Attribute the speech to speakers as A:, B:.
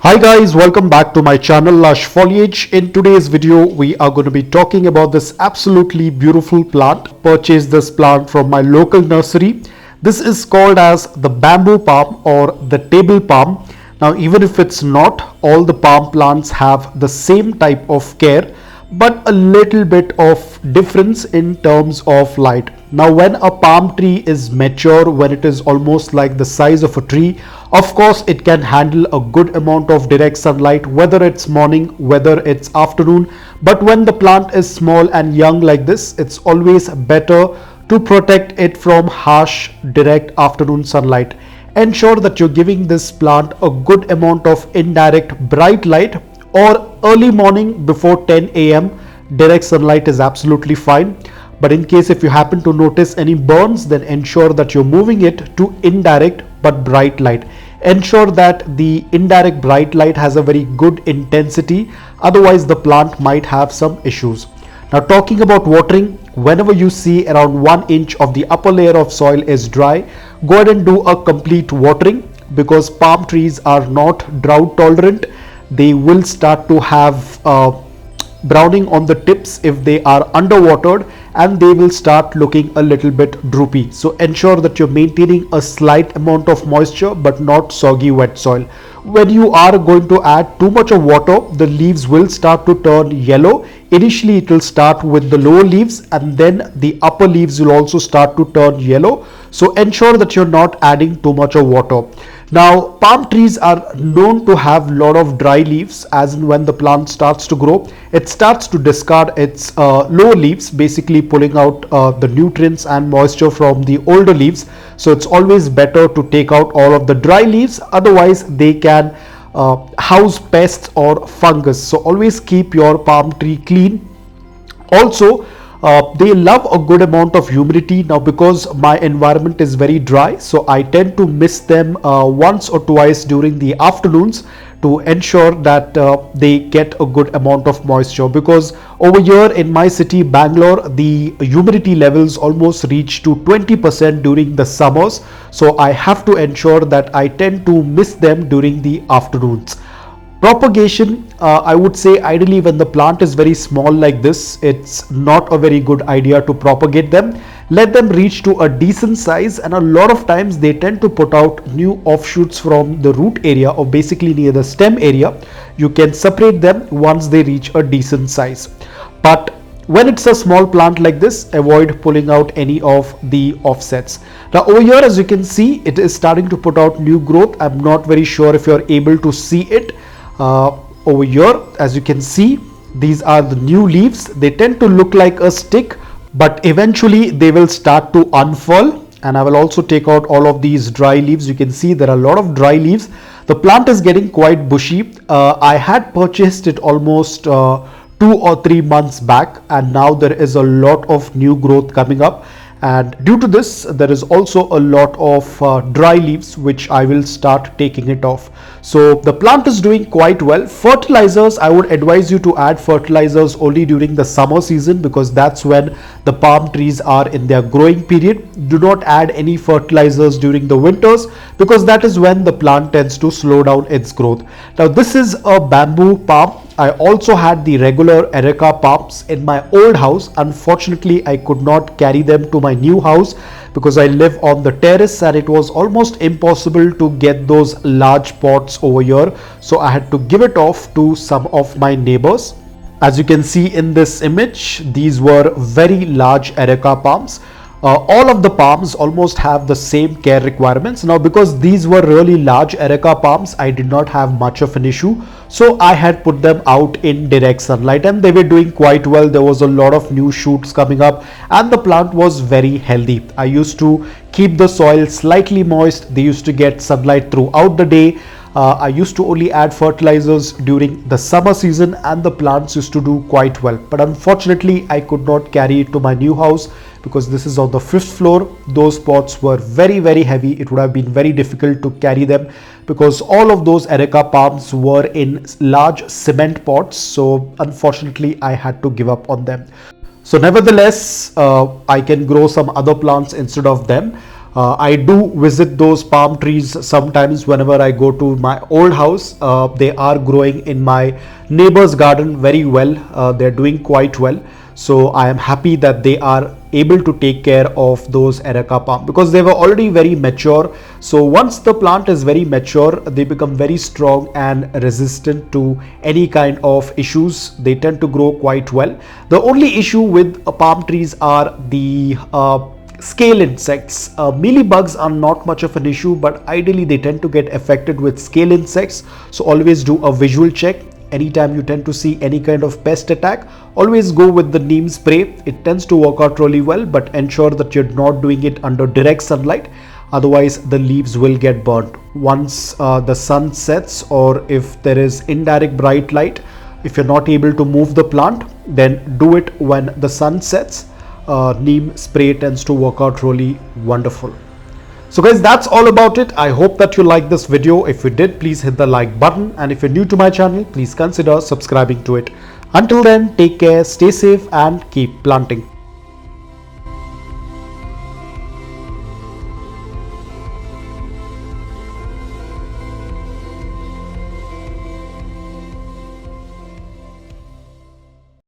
A: Hi guys, welcome back to my channel Foliage. In today's video, we are going to be talking about this absolutely beautiful plant. Purchased this plant from my local nursery. This is called as the bamboo palm or the table palm. Now, even if it's not, all the palm plants have the same type of care, but a little bit of difference in terms of light. Now, when a palm tree is mature, when it is almost like the size of a tree, of course it can handle a good amount of direct sunlight, whether it's morning, whether it's afternoon. But when the plant is small and young like this, it's always better to protect it from harsh direct afternoon sunlight. Ensure that you're giving this plant a good amount of indirect bright light, or early morning before 10 a.m. direct sunlight is absolutely fine. But in case if you happen to notice any burns, then ensure that you're moving it to indirect but bright light. Ensure that the indirect bright light has a very good intensity, otherwise the plant might have some issues. Now, talking about watering, whenever you see around 1 inch of the upper layer of soil is dry, go ahead and do a complete watering, because palm trees are not drought tolerant. They will start to have browning on the tips if they are underwatered, and they will start looking a little bit droopy. So ensure that you're maintaining a slight amount of moisture but not soggy wet soil. When you are going to add too much of water, the leaves will start to turn yellow. Initially it will start with the lower leaves, and then the upper leaves will also start to turn yellow. So ensure that you're not adding too much of water. Now, palm trees are known to have a lot of dry leaves, as in when the plant starts to grow, it starts to discard its lower leaves, basically pulling out the nutrients and moisture from the older leaves. So it's always better to take out all of the dry leaves, otherwise they can house pests or fungus. So always keep your palm tree clean. Also, they love a good amount of humidity. Now, because my environment is very dry, so I tend to mist them once or twice during the afternoons to ensure that they get a good amount of moisture, because over here in my city Bangalore, the humidity levels almost reach to 20% during the summers. So I have to ensure that I tend to mist them during the afternoons. Propagation, I would say ideally when the plant is very small like this, it's not a very good idea to propagate them. Let them reach to a decent size, and a lot of times they tend to put out new offshoots from the root area, or basically near the stem area. You can separate them once they reach a decent size. But when it's a small plant like this, avoid pulling out any of the offsets. Now, over here, as you can see, it is starting to put out new growth. I'm not very sure if you're able to see it. Over here, as you can see, these are the new leaves. They tend to look like a stick, but eventually they will start to unfurl. And I will also take out all of these dry leaves. You can see there are a lot of dry leaves. The plant is getting quite bushy. I had purchased it almost 2 or 3 months back, and now there is a lot of new growth coming up. And due to this, there is also a lot of dry leaves, which I will start taking it off. So the plant is doing quite well. Fertilizers, I would advise you to add fertilizers only during the summer season, because that's when the palm trees are in their growing period. Do not add any fertilizers during the winters, because that is when the plant tends to slow down its growth. Now, this is a bamboo palm. I also had the regular Areca palms in my old house. Unfortunately, I could not carry them to my new house because I live on the terrace, and it was almost impossible to get those large pots over here. So I had to give it off to some of my neighbors. As you can see in this image, these were very large Areca palms. All of the palms almost have the same care requirements. Now, because these were really large Areca palms, I did not have much of an issue. So I had put them out in direct sunlight, and they were doing quite well. There was a lot of new shoots coming up, and the plant was very healthy. I used to keep the soil slightly moist. They used to get sunlight throughout the day. I used to only add fertilizers during the summer season, and the plants used to do quite well. But unfortunately, I could not carry it to my new house because this is on the 5th floor. Those pots were very, very heavy. It would have been very difficult to carry them because all of those Areca palms were in large cement pots. So unfortunately, I had to give up on them. So nevertheless, I can grow some other plants instead of them. I do visit those palm trees sometimes whenever I go to my old house. They are growing in my neighbor's garden very well. They're doing quite well. So I am happy that they are able to take care of those Areca palm because they were already very mature. So once the plant is very mature, they become very strong and resistant to any kind of issues. They tend to grow quite well. The only issue with palm trees are the scale insects. Mealybugs are not much of an issue, but ideally they tend to get affected with scale insects. So always do a visual check. Anytime you tend to see any kind of pest attack, always go with the NEEM spray. It tends to work out really well, but ensure that you're not doing it under direct sunlight. Otherwise the leaves will get burnt. Once the sun sets, or if there is indirect bright light, if you're not able to move the plant, then do it when the sun sets. NEEM spray tends to work out really wonderful. So guys, that's all about it. I hope that you liked this video. If you did, please hit the like button, and if you're new to my channel, please consider subscribing to it. Until then, take care, stay safe, and keep planting.